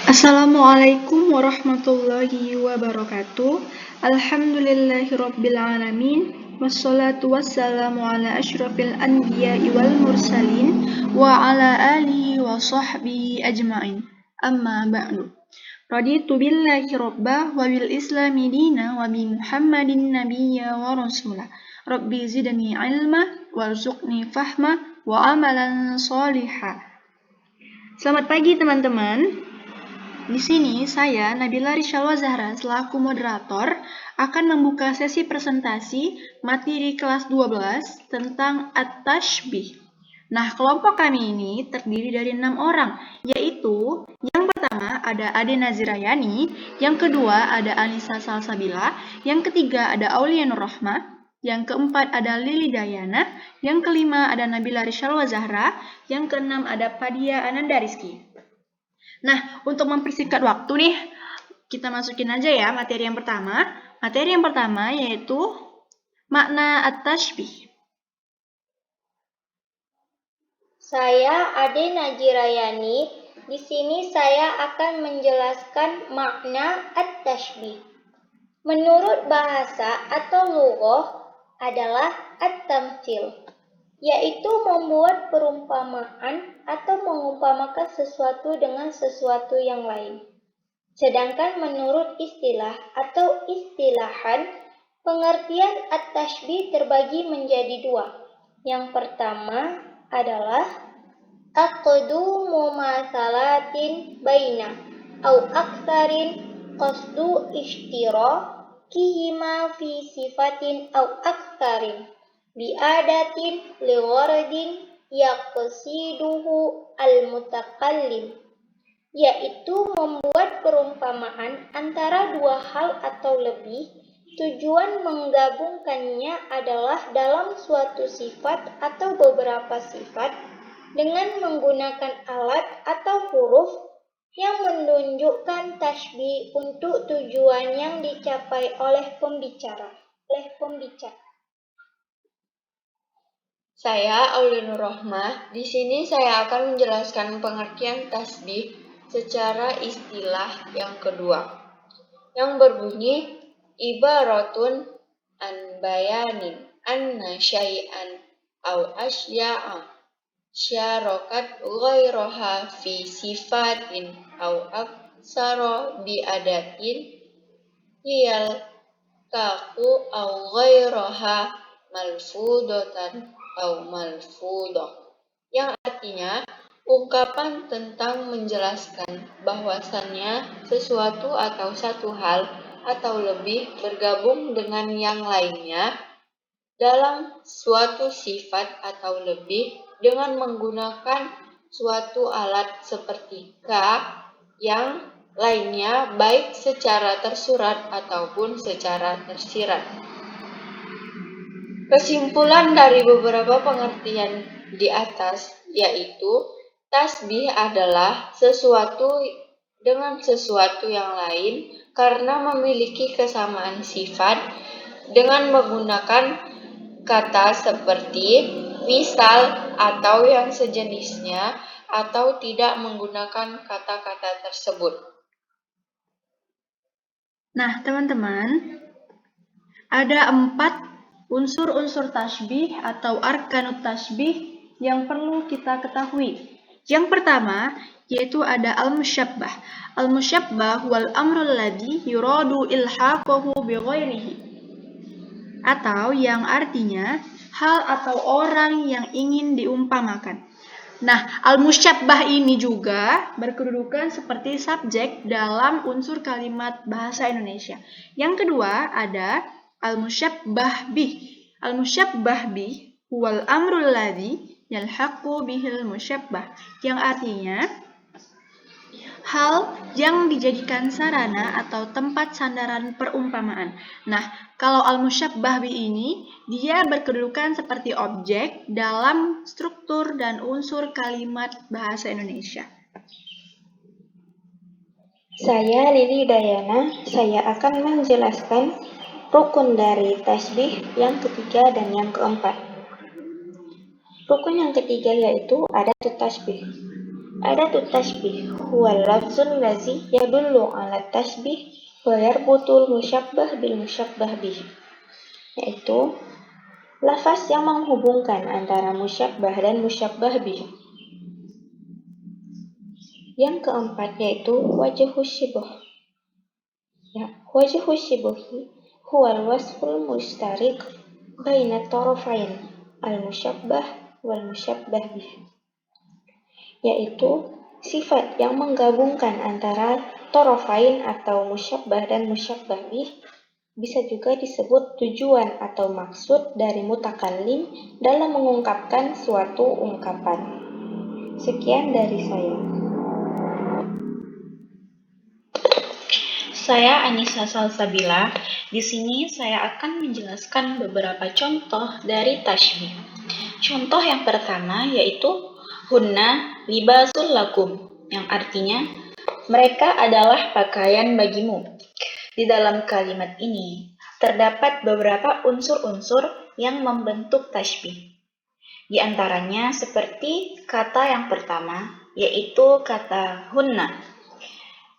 Assalamualaikum warahmatullahi wabarakatuh. Alhamdulillahirabbil alamin. Wassalatu wassalamu ala asyrafil anbiya'i wal mursalin wa ala alihi wa sahbihi ajma'in. Amma ba'du. Raditu billahi rabba wa bil islami dina wa bi Muhammadin nabiyya wa rasulah. Rabbi zidni ilma warzuqni fahma wa amalan salihah. Selamat pagi teman-teman. Di sini saya, Nabila Rizalwa Zahra, selaku moderator, akan membuka sesi presentasi materi kelas 12 tentang at-tashbih. Nah, kelompok kami ini terdiri dari 6 orang, yaitu yang pertama ada Ade Nazirayani, yang kedua ada Anissa Salsabila, yang ketiga ada Aulia Nur Rahma, yang keempat ada Lili Dayana, yang kelima ada Nabila Rizalwa Zahra, yang keenam ada Padia Ananda Rizky. Nah, untuk mempersingkat waktu nih, kita masukin aja ya materi yang pertama. Materi yang pertama yaitu makna at-tashbih. Saya Ade Najirayani. Di sini saya akan menjelaskan makna at-tashbih. Menurut bahasa atau lughah adalah at-tamtsil, yaitu membuat perumpamaan atau mengumpamakan sesuatu dengan sesuatu yang lain. Sedangkan menurut istilah atau istilahan, pengertian at-tashbih terbagi menjadi dua. Yang pertama adalah aqdu mumatsalatin baina au aksarin qasdu ishtirakihima fi sifatin au aksarin biadatin ligharadin yaqsiduhu al-mutakallim, yaitu membuat perumpamaan antara dua hal atau lebih. Tujuan menggabungkannya adalah dalam suatu sifat atau beberapa sifat dengan menggunakan alat atau huruf yang menunjukkan tashbih untuk tujuan yang dicapai oleh pembicara. Saya Aulia Nur Rahma. Di sini saya akan menjelaskan pengertian tasbih secara istilah yang kedua, yang berbunyi ibaratun an bayanin anna syai'an au asya'a syarakat ghairaha fi sifatin au aksara bi adatin hiyal kaku au ghairaha malfudatan au malfudah, yang artinya ungkapan tentang menjelaskan bahwasannya sesuatu atau satu hal atau lebih bergabung dengan yang lainnya dalam suatu sifat atau lebih dengan menggunakan suatu alat seperti yang lainnya baik secara tersurat ataupun secara tersirat. Kesimpulan dari beberapa pengertian di atas yaitu tasbih adalah sesuatu dengan sesuatu yang lain karena memiliki kesamaan sifat dengan menggunakan kata seperti misal atau yang sejenisnya atau tidak menggunakan kata-kata tersebut. Nah, teman-teman, ada 4 unsur-unsur tashbih atau arkanut tashbih yang perlu kita ketahui. Yang pertama yaitu ada al-musyabbah. Al-musyabbah wal amrul ladzi yuradu ilhaquhu bi ghairihi, atau yang artinya hal atau orang yang ingin diumpamakan. Nah, al-musyabbah ini juga berkedudukan seperti subjek dalam unsur kalimat bahasa Indonesia. Yang kedua ada al-musyabbah bih. Al-musyabbah bih wal amrul ladzi yalhaqu bihil musyabbah, yang artinya hal yang dijadikan sarana atau tempat sandaran perumpamaan. Nah, kalau al-musyabbah bih ini dia berkedudukan seperti objek dalam struktur dan unsur kalimat bahasa Indonesia. Saya Lili Dayana. Saya akan menjelaskan rukun dari tasbih yang ketiga dan yang keempat. Rukun yang ketiga yaitu adatut tasbih. Adatu tasbih huwa lafzun lazi yadullu ala tasbih wa yarbutul musyabbah bil musyabbah bih, yaitu lafaz yang menghubungkan antara musyabbah dan musyabbah bih. Yang keempat yaitu wajhu syibh. Wajhu syibhi huwa al-wasful mustarik baina tarafain al-musyabbah wal musyabbah bih, yaitu sifat yang menggabungkan antara tarafain atau musyabbah dan musyabbah bih. Bisa juga disebut tujuan atau maksud dari mutakallim dalam mengungkapkan suatu ungkapan. Sekian dari saya. Saya Anissa Salsabila. Di sini saya akan menjelaskan beberapa contoh dari tasybih. Contoh yang pertama yaitu hunna libasul lakum, yang artinya mereka adalah pakaian bagimu. Di dalam kalimat ini terdapat beberapa unsur-unsur yang membentuk tasybih. Di antaranya seperti kata yang pertama, yaitu kata hunna.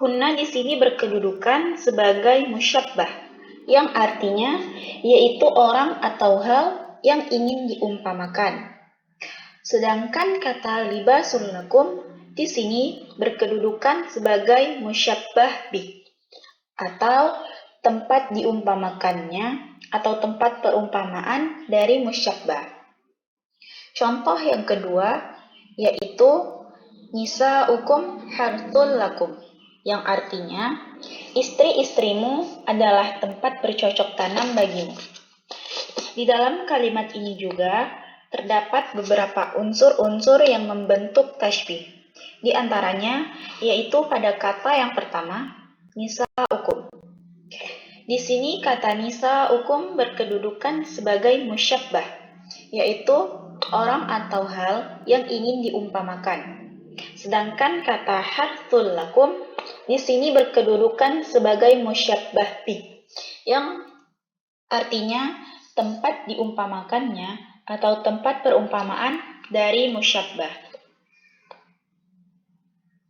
Hunna di sini berkedudukan sebagai musyabbah, yang artinya yaitu orang atau hal yang ingin diumpamakan. Sedangkan kata libasul lakum di sini berkedudukan sebagai musyabbah bih, atau tempat diumpamakannya atau tempat perumpamaan dari musyabbah. Contoh yang kedua yaitu nisaukum harthul lakum, yang artinya istri-istrimu adalah tempat bercocok tanam bagimu. Di dalam kalimat ini juga terdapat beberapa unsur-unsur yang membentuk tasybih. Di antaranya yaitu pada kata yang pertama, nisaukum. Di sini kata nisaukum berkedudukan sebagai musyabbah, yaitu orang atau hal yang ingin diumpamakan. Sedangkan kata harthul lakum di sini berkedudukan sebagai musyabbah bih, yang artinya tempat diumpamakannya atau tempat perumpamaan dari musyabbah.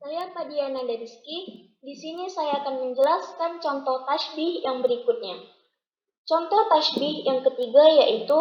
Saya Padiana Rizky. Di sini saya akan menjelaskan contoh tasybih yang berikutnya. Contoh tasybih yang ketiga yaitu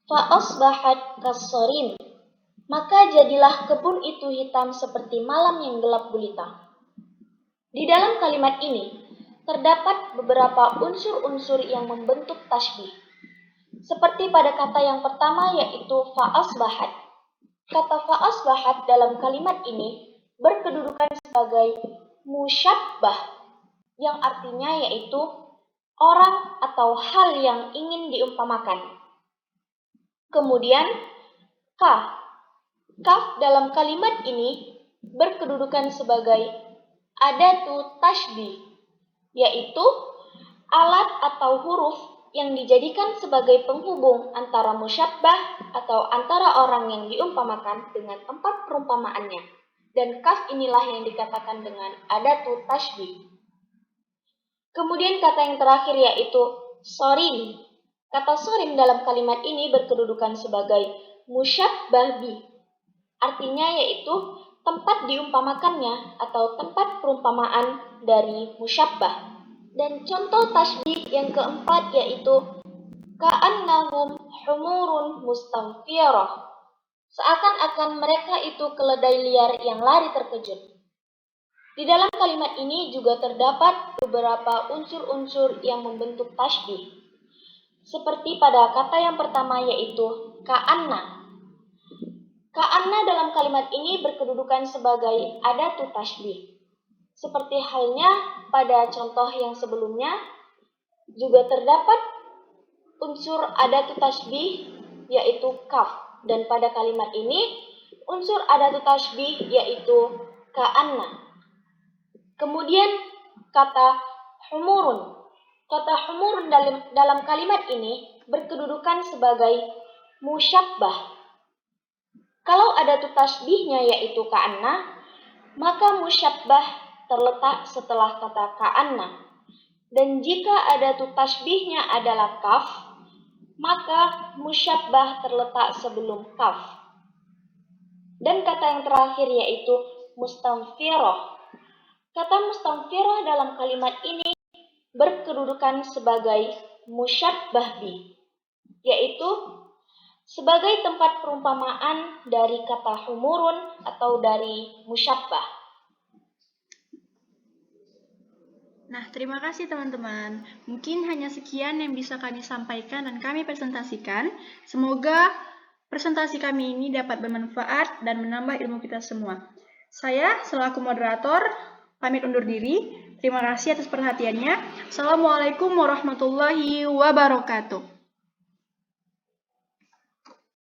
fa'asbahat kassorim, maka jadilah kebun itu hitam seperti malam yang gelap gulita. Di dalam kalimat ini terdapat beberapa unsur-unsur yang membentuk tasybih. Seperti pada kata yang pertama yaitu fa'asbahat. Kata fa'asbahat dalam kalimat ini berkedudukan sebagai musyabbah, yang artinya yaitu orang atau hal yang ingin diumpamakan. Kemudian kaf. Kaf dalam kalimat ini berkedudukan sebagai adatu tasybih, yaitu alat atau huruf yang dijadikan sebagai penghubung antara musyabbah atau antara orang yang diumpamakan dengan tempat perumpamaannya. Dan kaf inilah yang dikatakan dengan adatu tasybih. Kemudian kata yang terakhir yaitu sorim. Kata sorim dalam kalimat ini berkedudukan sebagai musyabbah bih. Artinya yaitu tempat diumpamakannya atau tempat perumpamaan dari musyabbah. Dan contoh tasybih yang keempat yaitu ka'annahum humurun mustamfirah. Seakan-akan mereka itu keledai liar yang lari terkejut. Di dalam kalimat ini juga terdapat beberapa unsur-unsur yang membentuk tasybih. Seperti pada kata yang pertama yaitu ka'anna. Ka'anna dalam kalimat ini berkedudukan sebagai adatu tasybih. Seperti halnya pada contoh yang sebelumnya, juga terdapat unsur adatu tasybih yaitu kaf. Dan pada kalimat ini unsur adatu tasybih yaitu ka'anna. Kemudian kata humurun. Kata humurun dalam kalimat ini berkedudukan sebagai musyabbah. Kalau adatu tasybihnya yaitu ka'anna, maka musyabbah terletak setelah kata ka'anna. Dan jika adatu tasybihnya adalah kaf, maka musyabbah terletak sebelum kaf. Dan kata yang terakhir yaitu mustaghfirah. Kata mustaghfirah dalam kalimat ini berkedudukan sebagai musyabbah bih, yaitu sebagai tempat perumpamaan dari kata humurun atau dari musyabbah. Nah, terima kasih teman-teman. Mungkin hanya sekian yang bisa kami sampaikan dan kami presentasikan. Semoga presentasi kami ini dapat bermanfaat dan menambah ilmu kita semua. Saya selaku moderator pamit undur diri. Terima kasih atas perhatiannya. Assalamualaikum warahmatullahi wabarakatuh.